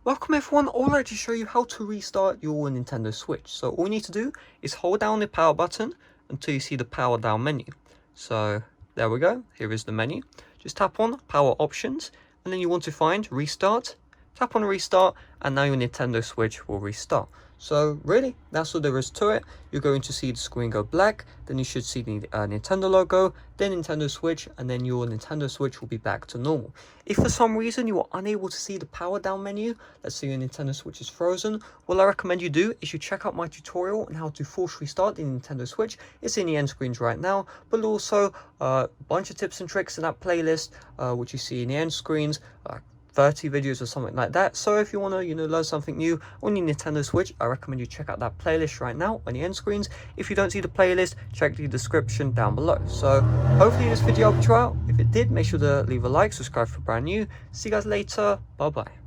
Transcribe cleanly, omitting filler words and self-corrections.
Welcome everyone, I'd like to show you how to restart your Nintendo Switch. So all you need to do is hold down the power button until you see the power down menu. So there we go, here is the menu. Just tap on power options and then you want to find restart. Tap on restart and now your Nintendo Switch will restart. So really, that's all there is to it. You're going to see the screen go black, then you should see the Nintendo logo, then Nintendo Switch, and then your Nintendo Switch will be back to normal. If for some reason you are unable to see the power down menu, let's say your Nintendo Switch is frozen, what I recommend you do is you check out my tutorial on how to force restart the Nintendo Switch. It's in the end screens right now, but also a bunch of tips and tricks in that playlist, which you see in the end screens. 30 videos or something like that. So if you want to learn something new on your Nintendo Switch, I recommend you check out that playlist right now on the end screens. If you don't see the playlist, check the description down below. So hopefully this video helped you out. If it did, make sure to leave a like, subscribe for brand new. See you guys later. Bye bye.